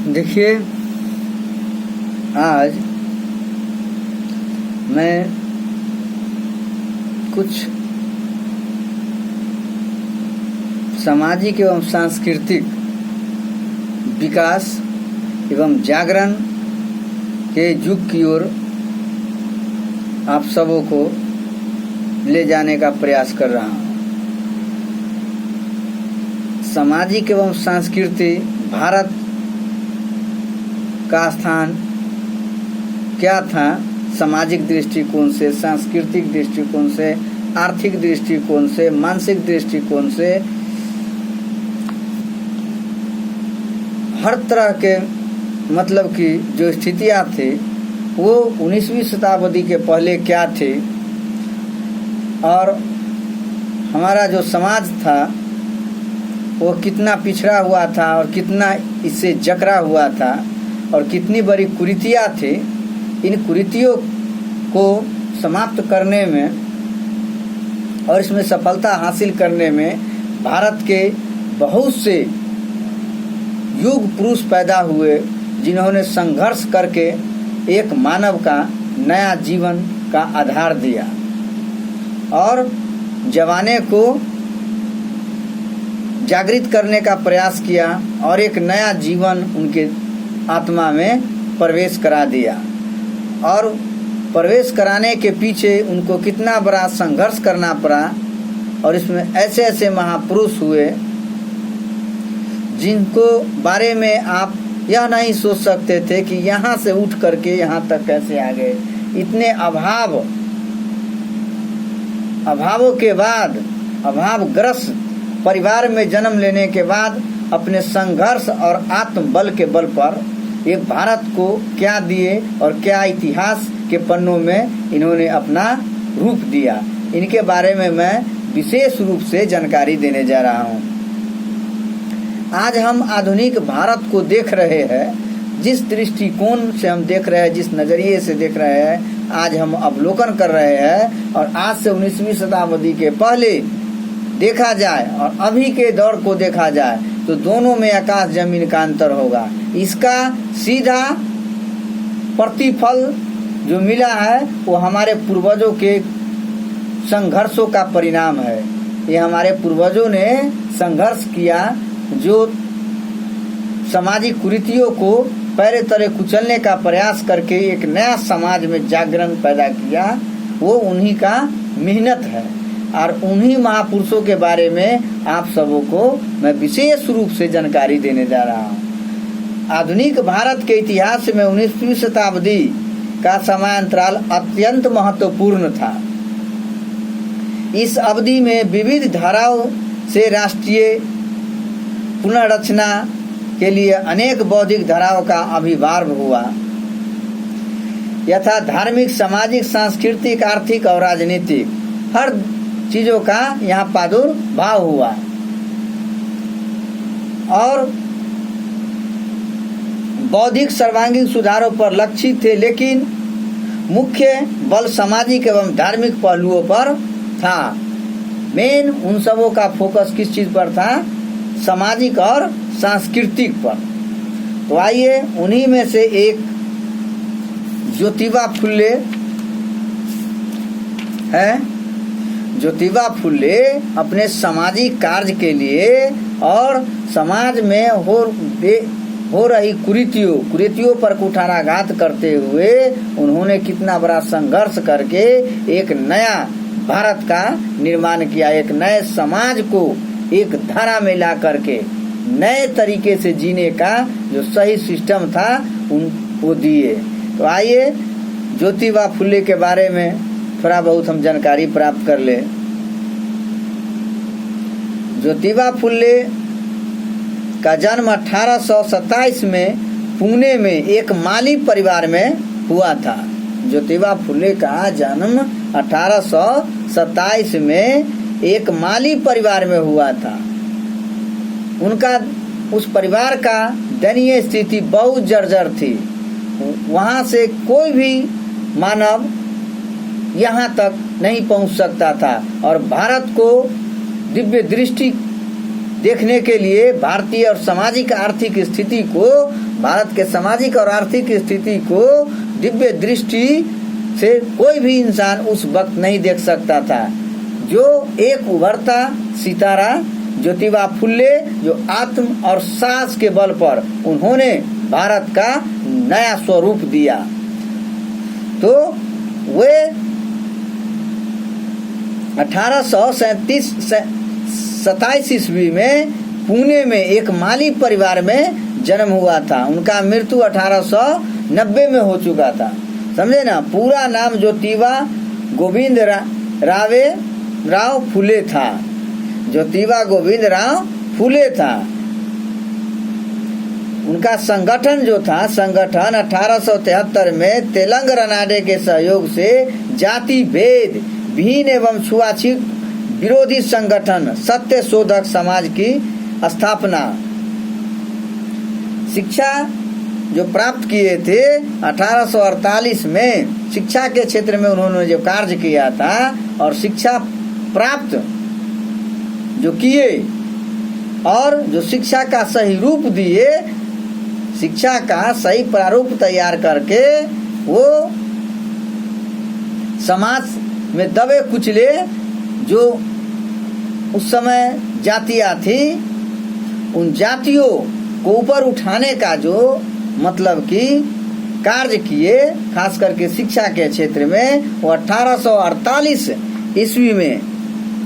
देखिए, आज मैं कुछ सामाजिक एवं सांस्कृतिक विकास एवं जागरण के युग की ओर आप सबों को ले जाने का प्रयास कर रहा हूँ। सामाजिक एवं सांस्कृतिक भारत का स्थान क्या था, सामाजिक दृष्टिकोण से, सांस्कृतिक दृष्टिकोण से, आर्थिक दृष्टिकोण से, मानसिक दृष्टिकोण से, हर तरह के मतलब कि जो स्थितियाँ थी वो 19वीं शताब्दी के पहले क्या थे और हमारा जो समाज था वो कितना पिछड़ा हुआ था और कितना इससे जकड़ा हुआ था और कितनी बड़ी कुरीतियाँ थी। इन कुरीतियों को समाप्त करने में और इसमें सफलता हासिल करने में भारत के बहुत से युग पुरुष पैदा हुए जिन्होंने संघर्ष करके एक मानव का नया जीवन का आधार दिया और जवाने को जागृत करने का प्रयास किया और एक नया जीवन उनके आत्मा में प्रवेश करा दिया। और प्रवेश कराने के पीछे उनको कितना बड़ा संघर्ष करना पड़ा और इसमें ऐसे ऐसे महापुरुष हुए जिनको बारे में आप यह नहीं सोच सकते थे कि यहाँ से उठ करके यहाँ तक कैसे आ गए। इतने अभावों के बाद, अभावग्रस्त परिवार में जन्म लेने के बाद अपने संघर्ष और आत्मबल के बल पर ये भारत को क्या दिए और क्या इतिहास के पन्नों में इन्होंने अपना रूप दिया, इनके बारे में मैं विशेष रूप से जानकारी देने जा रहा हूँ। आज हम आधुनिक भारत को देख रहे हैं, जिस दृष्टिकोण से हम देख रहे हैं, जिस नज़रिए से देख रहे हैं, आज हम अवलोकन कर रहे हैं और आज से 19वीं शताब्दी के पहले देखा जाए और अभी के दौर को देखा जाए तो दोनों में आकाश जमीन का अंतर होगा। इसका सीधा प्रतिफल जो मिला है वो हमारे पूर्वजों के संघर्षों का परिणाम है। ये हमारे पूर्वजों ने संघर्ष किया, जो सामाजिक कुरीतियों को पैरे तले कुचलने का प्रयास करके एक नया समाज में जागरण पैदा किया, वो उन्हीं का मेहनत है। और उन्हीं महापुरुषों के बारे में आप सबों को मैं विशेष रूप से जानकारी देने जा रहा हूँ। आधुनिक भारत के इतिहास में 19वीं शताब्दी का समयांतराल अत्यंत महत्वपूर्ण था। इस अवधि में विविध धाराओं से राष्ट्रीय पुनर्रचना के लिए अनेक बौद्धिक धाराओं का आविर्भाव हुआ, यथा धार्मिक, सामाजिक, सांस्कृतिक, आर्थिक और राजनीतिक हर चीजों का यहाँ प्रादुर्भाव हुआ। और बौद्धिक सर्वांगीण सुधारों पर लक्षित थे, लेकिन मुख्य बल सामाजिक एवं धार्मिक पहलुओं पर था। मेन उन सबों का फोकस किस चीज पर था? सामाजिक और सांस्कृतिक पर। तो आइए उन्हीं में से एक ज्योतिबा फुले है। ज्योतिबा फुले अपने सामाजिक कार्य के लिए और समाज में हो रही कुरीतियों पर कुठाराघात करते हुए उन्होंने कितना बड़ा संघर्ष करके एक नया भारत का निर्माण किया, एक नए समाज को एक धारा में ला करके नए तरीके से जीने का जो सही सिस्टम था वो दिए। तो आइए ज्योतिबा फुले के बारे में थोड़ा बहुत हम जानकारी प्राप्त कर ले। ज्योतिबा फुले का जन्म 1827 में पुणे में एक माली परिवार में हुआ था। ज्योतिबा फुले का जन्म 1827 में एक माली परिवार में हुआ था। उनका उस परिवार का दयनीय स्थिति बहुत जर्जर थी। वहाँ से कोई भी मानव यहाँ तक नहीं पहुँच सकता था और भारत को दिव्य दृष्टि देखने के लिए भारतीय और सामाजिक आर्थिक स्थिति को भारत के सामाजिक और आर्थिक स्थिति को दिव्य दृष्टि से कोई भी इंसान उस वक्त नहीं देख सकता था। जो एक उभरता सितारा ज्योतिबा फुले, जो आत्म और साहस के बल पर उन्होंने भारत का नया स्वरूप दिया। तो वे 1827 ईस्वी में पुणे में एक माली परिवार में जन्म हुआ था। उनका मृत्यु 1890 में हो चुका था। समझे ना, पूरा नाम ज्योतिबा गोविंद राव फुले था। ज्योतिबा गोविंद राव फुले था। उनका संगठन जो था, संगठन 1873 में तेलंगाना के सहयोग से जाति भेद विहीन एवं छुआछूत विरोधी संगठन सत्य शोधक समाज की स्थापना। शिक्षा जो प्राप्त किए थे 1848 में, शिक्षा के क्षेत्र में उन्होंने जो कार्य किया था और शिक्षा प्राप्त जो किए और जो शिक्षा का सही रूप दिए, शिक्षा का सही प्रारूप तैयार करके वो समाज में दबे कुचले जो उस समय जातियां थी, उन जातियों को ऊपर उठाने का जो मतलब कि कार्य किए, खास करके शिक्षा के क्षेत्र में, वो 1848 ईस्वी में।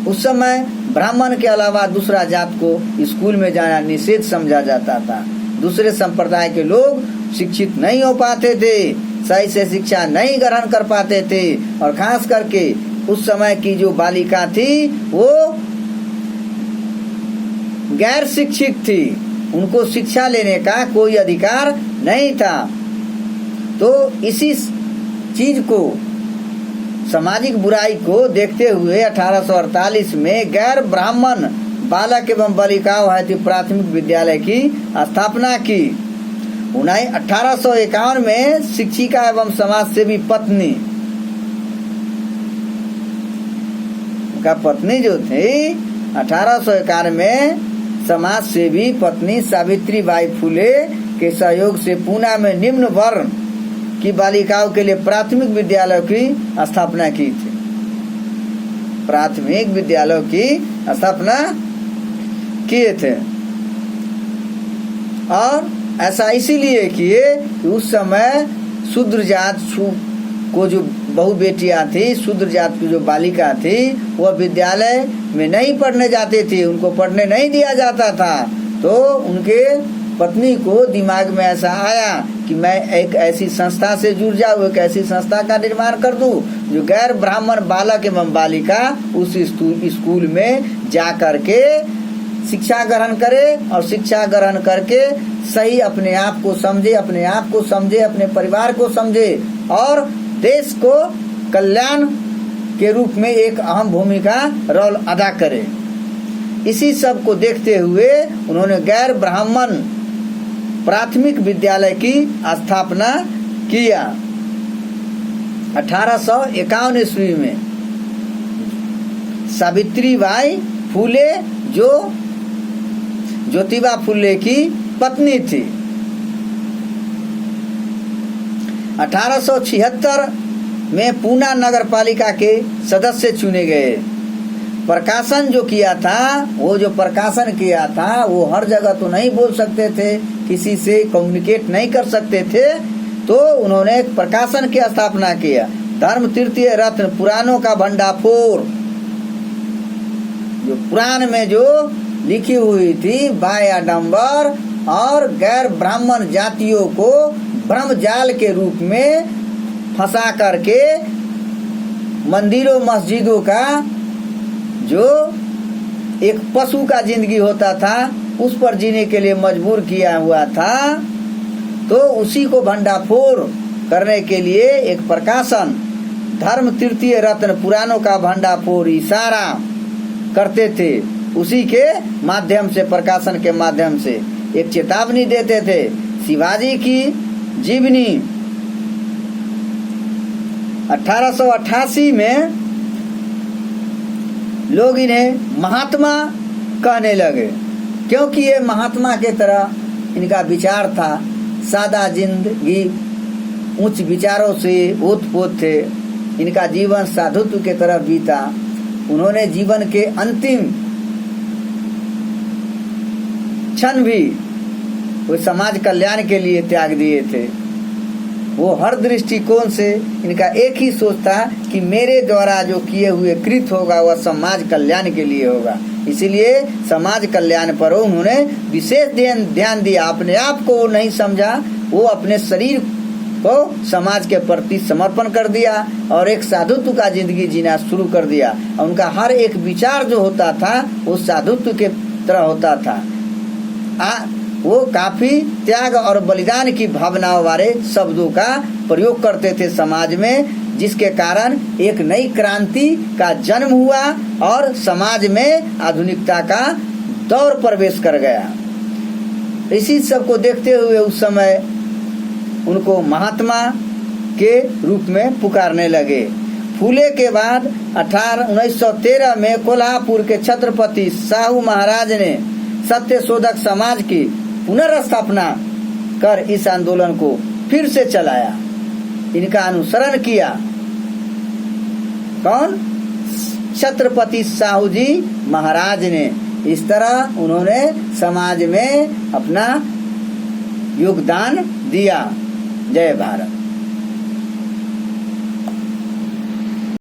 उस समय ब्राह्मण के अलावा दूसरा जात को स्कूल में जाना निषेध समझा जाता था। दूसरे संप्रदाय के लोग शिक्षित नहीं हो पाते थे, सही से शिक्षा नहीं ग्रहण कर पाते थे और खास करके उस समय की जो बालिका थी वो गैर शिक्षित थी, उनको शिक्षा लेने का कोई अधिकार नहीं था। तो इसी चीज को, सामाजिक बुराई को देखते हुए 1848 में गैर ब्राह्मण बालक एवं बालिकाओं हेतु प्राथमिक विद्यालय की स्थापना की। 1851 में शिक्षिका एवं समाज सेवी पत्नी, उनका पत्नी जो थी 1851 में समाज सेवी पत्नी सावित्रीबाई फुले के सहयोग से पूना में निम्न वर्ण की बालिकाओं के लिए प्राथमिक विद्यालयों की स्थापना की थी। प्राथमिक विद्यालयों की स्थापना किए थे और ऐसा इसीलिए किए कि उस समय शूद्र जात को जो बहु बेटियां थी, शूद्र जात की जो बालिका थी, वह विद्यालय में नहीं पढ़ने जाती थी, उनको पढ़ने नहीं दिया जाता था। तो उनके पत्नी को दिमाग में ऐसा आया कि मैं एक ऐसी संस्था से जुड़ जाऊँ, एक ऐसी संस्था का निर्माण कर दूं जो गैर ब्राह्मण बालक एवं बालिका उस स्कूल में जा करके शिक्षा ग्रहण करे और शिक्षा ग्रहण करके सही अपने आप को समझे, अपने परिवार को समझे और देश को कल्याण के रूप में एक अहम भूमिका रोल अदा करे। इसी सब को देखते हुए उन्होंने गैर ब्राह्मण प्राथमिक विद्यालय की स्थापना किया 1851 ईस्वी में। सावित्रीबाई फुले जो ज्योतिबा फुले की पत्नी थी। 1876 में पूना नगर पालिका के सदस्य चुने गए। प्रकाशन जो किया था, वो जो प्रकाशन किया था वो हर जगह तो नहीं बोल सकते थे, किसी से कम्युनिकेट नहीं कर सकते थे, तो उन्होंने एक प्रकाशन की स्थापना किया। धर्म तृतीय रत्न पुराणों का भंडाफोर, जो पुराण में जो लिखी हुई थी बाय आडंबर और गैर ब्राह्मण जातियों को ब्रह्म जाल के रूप में फंसा करके मंदिरों मस्जिदों का जो एक पशु का जिंदगी होता था उस पर जीने के लिए मजबूर किया हुआ था, तो उसी को भंडाफोड़ करने के लिए एक प्रकाशन धर्म तृतीय रत्न पुराणों का भंडाफोड़ इशारा करते थे। उसी के माध्यम से, प्रकाशन के माध्यम से एक चेतावनी देते थे। शिवाजी की जीवनी 1888 में लोग इन्हें महात्मा कहने लगे, क्योंकि ये महात्मा के तरह इनका विचार था, सादा जिंदगी, उच्च विचारों से ओतप्रोत थे। इनका जीवन साधुत्व के तरफ बीता। उन्होंने जीवन के अंतिम क्षण भी वो समाज कल्याण के लिए त्याग दिए थे। वो हर दृष्टिकोण से इनका एक ही सोच था कि मेरे द्वारा जो किए हुए कृत होगा वह समाज कल्याण के लिए होगा। इसीलिए समाज कल्याण पर उन्होंने विशेष ध्यान दिया। अपने आप को वो नहीं समझा, वो अपने शरीर को समाज के प्रति समर्पण कर दिया और एक साधुत्व का जिंदगी जीना शुरू कर दिया। उनका हर एक विचार जो होता था वो साधुत्व के तरह होता था। वो काफी त्याग और बलिदान की भावनाओं वाले शब्दों का प्रयोग करते थे समाज में, जिसके कारण एक नई क्रांति का जन्म हुआ और समाज में आधुनिकता का दौर प्रवेश कर गया। इसी सब को देखते हुए उस समय उनको महात्मा के रूप में पुकारने लगे। फूले के बाद 1913 में कोल्हापुर के छत्रपति साहू महाराज ने सत्यशोधक समाज की पुनर्स्थापना कर इस आंदोलन को फिर से चलाया। इनका अनुसरण किया कौन? छत्रपति साहू जी महाराज ने। इस तरह उन्होंने समाज में अपना योगदान दिया। जय भारत।